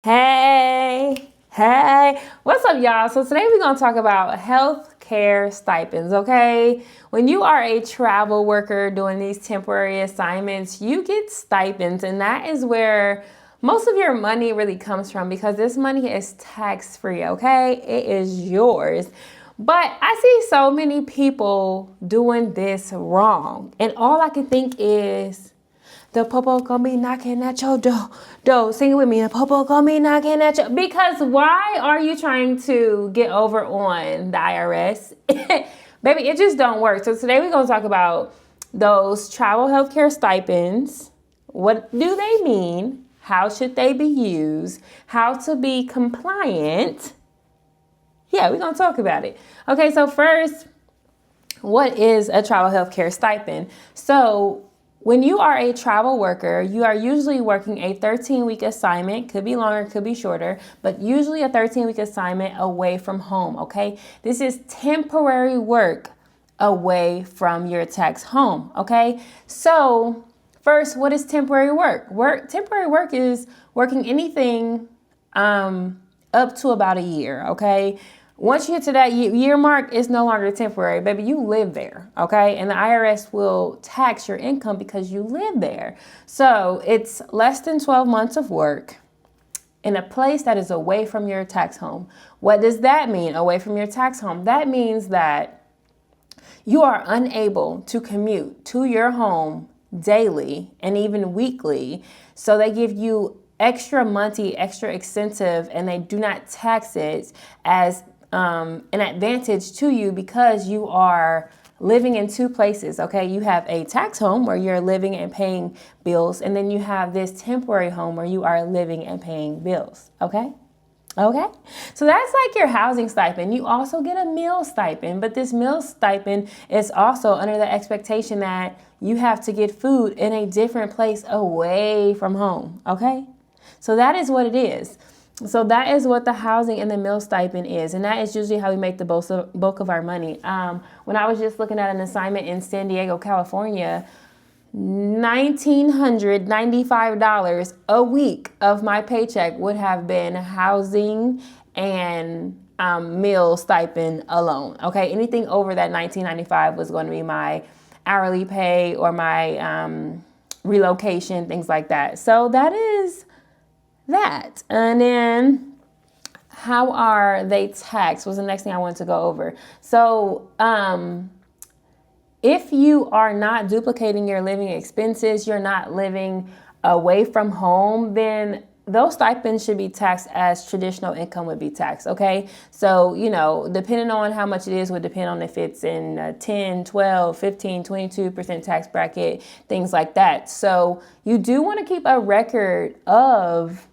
Hey, what's up, y'all? So today we're gonna talk about healthcare stipends, okay? When you are a travel worker doing these temporary assignments, you get stipends, and that is where most of your money really comes from because this money is tax-free, okay? It is yours. But I see so many people doing this wrong, and all I can think is the popo gonna be knocking at your door. Sing it with me. The popo gonna be knocking at your. Because why are you trying to get over on the IRS? Baby, it just don't work. So today we're gonna talk about those travel healthcare stipends. What do they mean? How should they be used? How to be compliant? Yeah, we're gonna talk about it. Okay, so first, what is a travel healthcare stipend? So when you are a travel worker, you are usually working a 13-week assignment, could be longer, could be shorter, but usually a 13-week assignment away from home, okay? This is temporary work away from your tax home, okay? So first, what is temporary work? Temporary work is working anything up to about a year, okay? Once you get to that year mark, it's no longer temporary, baby. You live there, okay? And the IRS will tax your income because you live there. So it's less than 12 months of work in a place that is away from your tax home. What does that mean, away from your tax home? That means that you are unable to commute to your home daily and even weekly. So they give you extra money, extra incentive, and they do not tax it as an advantage to you because you are living in two places, okay? You have a tax home where you're living and paying bills, and then you have this temporary home where you are living and paying bills, okay? Okay, so that's like your housing stipend. You also get a meal stipend, but this meal stipend is also under the expectation that you have to get food in a different place away from home, okay? So that is what it is. So that is what the housing and the meal stipend is, and that is usually how we make the bulk of our money. When I was just looking at an assignment in San Diego, California, $1,995 a week of my paycheck would have been housing and meal stipend alone. Okay, anything over that $1,995 was going to be my hourly pay or my relocation, things like that. So that is that. And then how are they taxed was the next thing I wanted to go over. So if you are not duplicating your living expenses, you're not living away from home, then those stipends should be taxed as traditional income would be taxed, okay? So, depending on how much it is would depend on if it's in 10, 12, 15, 22% tax bracket, things like that. So you do want to keep a record of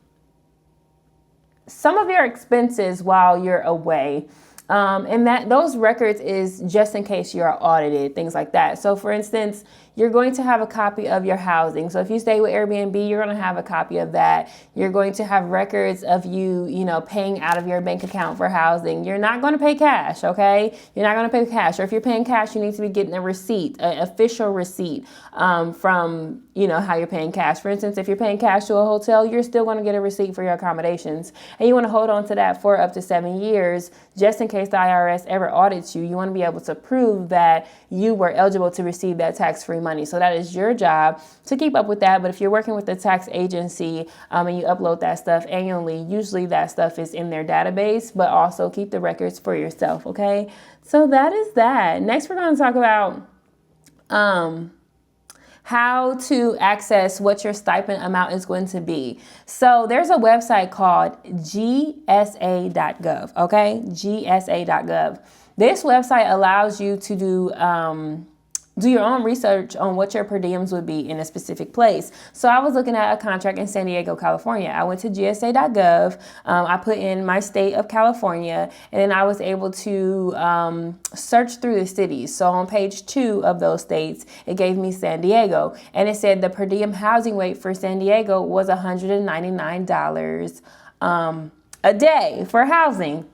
some of your expenses while you're away. And that those records is just in case you're audited, things like that. So for instance, you're going to have a copy of your housing. So if you stay with Airbnb, you're going to have a copy of that. You're going to have records of you, paying out of your bank account for housing. You're not going to pay cash, okay? You're not going to pay cash. Or if you're paying cash, you need to be getting a receipt, an official receipt from, how you're paying cash. For instance, if you're paying cash to a hotel, you're still going to get a receipt for your accommodations. And you want to hold on to that for up to 7 years, just in case the IRS ever audits you. You want to be able to prove that you were eligible to receive that tax-free money. So that is your job to keep up with that. But if you're working with the tax agency and you upload that stuff annually, usually that stuff is in their database, but also keep the records for yourself, okay? So that is that. Next, we're going to talk about how to access what your stipend amount is going to be. So there's a website called gsa.gov, okay? gsa.gov. This website allows you to do your own research on what your per diems would be in a specific place. So I was looking at a contract in San Diego, California. I went to gsa.gov. I put in my state of California, and then I was able to search through the cities. So on page 2 of those states, it gave me San Diego, and it said the per diem housing rate for San Diego was $199 a day for housing.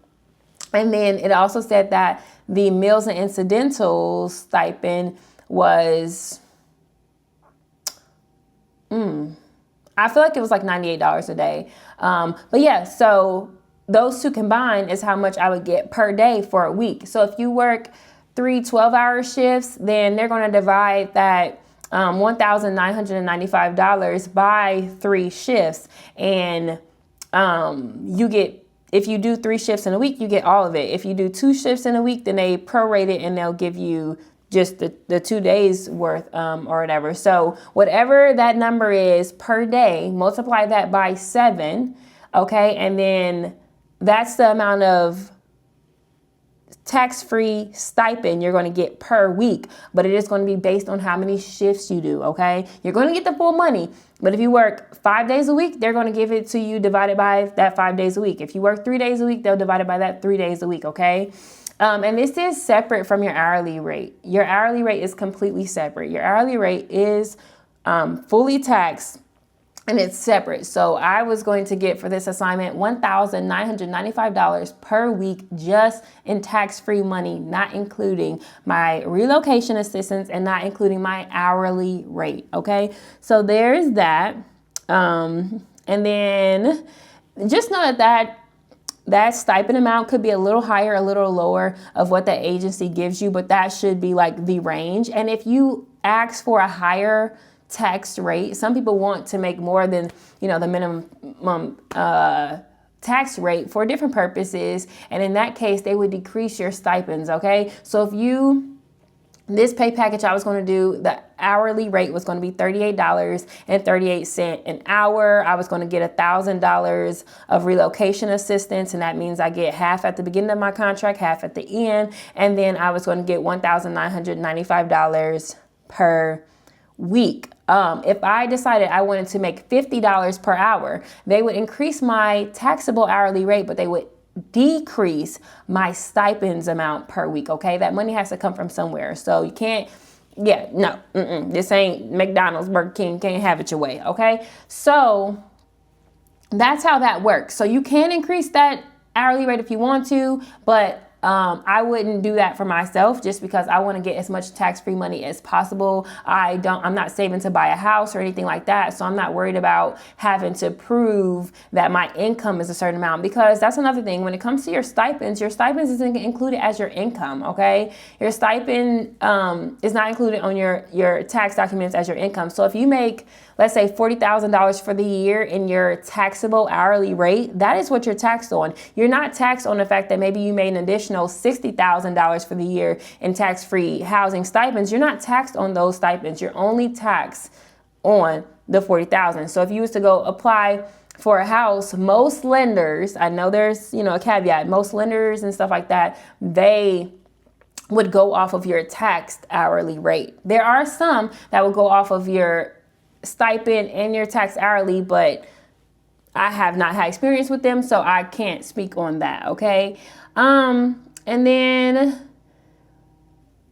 And then it also said that the meals and incidentals stipend was, I feel like it was like $98 a day. But yeah, so those two combined is how much I would get per day for a week. So if you work 3 12-hour shifts, then they're going to divide that $1,995 by 3 shifts. And you get, if you do 3 shifts in a week, you get all of it. If you do 2 shifts in a week, then they prorate it and they'll give you just the 2 days worth or whatever. So whatever that number is per day, multiply that by 7, okay? And then that's the amount of tax-free stipend you're going to get per week, but it is going to be based on how many shifts you do, okay? You're going to get the full money, but if you work 5 days a week, they're going to give it to you divided by that 5 days a week. If you work 3 days a week, they'll divide it by that 3 days a week, okay? And this is separate from your hourly rate. Your hourly rate is completely separate. Your hourly rate is fully taxed, and it's separate. So I was going to get for this assignment $1,995 per week just in tax-free money, not including my relocation assistance and not including my hourly rate. Okay, so there's that. And then just know that stipend amount could be a little higher, a little lower of what the agency gives you, but that should be like the range. And if you ask for a higher tax rate, some people want to make more than, the minimum tax rate for different purposes. And in that case, they would decrease your stipends. Okay. So if this pay package I was going to do, the hourly rate was going to be $38.38 an hour. I was going to get $1,000 of relocation assistance, and that means I get half at the beginning of my contract, half at the end, and then I was going to get $1,995 per week. If I decided I wanted to make $50 per hour, they would increase my taxable hourly rate, but they would decrease my stipends amount per week. Okay, that money has to come from somewhere. So you can't, this ain't McDonald's, Burger King, can't have it your way. Okay, so that's how that works. So you can increase that hourly rate if you want to, but I wouldn't do that for myself just because I want to get as much tax-free money as possible. I'm not saving to buy a house or anything like that. So I'm not worried about having to prove that my income is a certain amount, because that's another thing. When it comes to your stipends isn't included as your income. Okay. Your stipend, is not included on your tax documents as your income. So if you make, let's say $40,000 for the year in your taxable hourly rate, that is what you're taxed on. You're not taxed on the fact that maybe you made an additional $60,000 for the year in tax-free housing stipends. You're not taxed on those stipends. You're only taxed on the $40,000. So if you was to go apply for a house, most lenders, I know there's, a caveat, most lenders and stuff like that, they would go off of your taxed hourly rate. There are some that will go off of your stipend and your tax hourly, but I have not had experience with them, so I can't speak on that. Okay. And then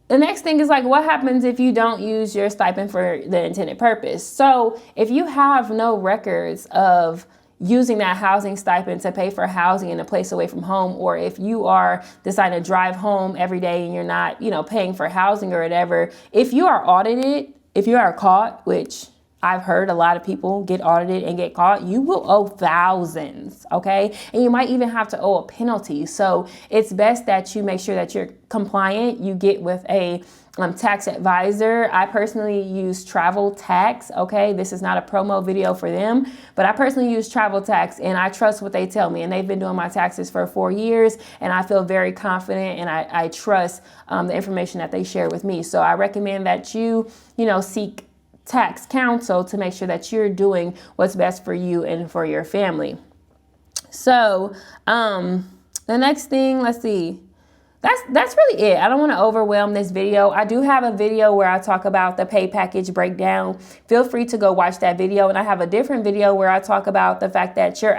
the next thing is like, what happens if you don't use your stipend for the intended purpose? So if you have no records of using that housing stipend to pay for housing in a place away from home, or if you are deciding to drive home every day and you're not, paying for housing or whatever, if you are audited, if you are caught, which I've heard a lot of people get audited and get caught, you will owe thousands, okay? And you might even have to owe a penalty. So it's best that you make sure that you're compliant. You get with a tax advisor. I personally use Travel Tax, okay? This is not a promo video for them, but I personally use Travel Tax, and I trust what they tell me. And they've been doing my taxes for 4 years, and I feel very confident, and I trust the information that they share with me. So I recommend that you seek tax counsel to make sure that you're doing what's best for you and for your family. So the next thing, let's see. That's really it. I don't want to overwhelm this video. I do have a video where I talk about the pay package breakdown. Feel free to go watch that video. And I have a different video where I talk about the fact that your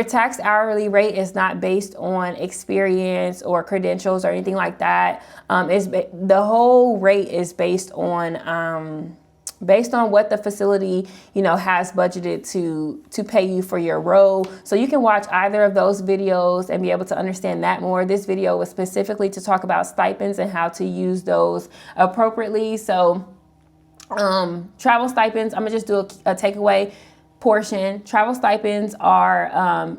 tax hourly rate is not based on experience or credentials or anything like that. The whole rate is based on what the facility, has budgeted to pay you for your role. So you can watch either of those videos and be able to understand that more. This video was specifically to talk about stipends and how to use those appropriately. So Travel stipends, I'm gonna just do a takeaway portion. Travel stipends are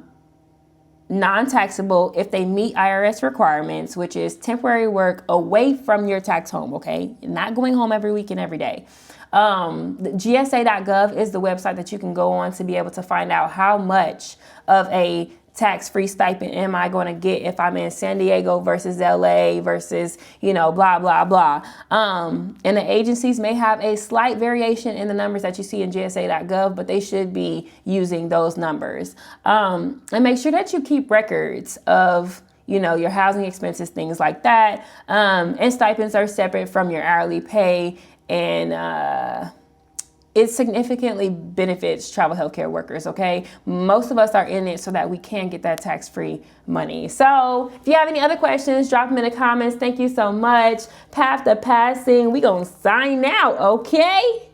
non-taxable if they meet IRS requirements, which is temporary work away from your tax home, okay? Not going home every week and every day. The GSA.gov is the website that you can go on to be able to find out how much of a tax-free stipend am I going to get if I'm in San Diego versus LA versus, blah, blah, blah. And the agencies may have a slight variation in the numbers that you see in GSA.gov, but they should be using those numbers. And make sure that you keep records of your housing expenses, things like that. And stipends are separate from your hourly pay, and it significantly benefits travel healthcare workers, okay? Most of us are in it so that we can get that tax-free money. So if you have any other questions, drop them in the comments. Thank you so much. Path to Passing, we gonna sign out, okay?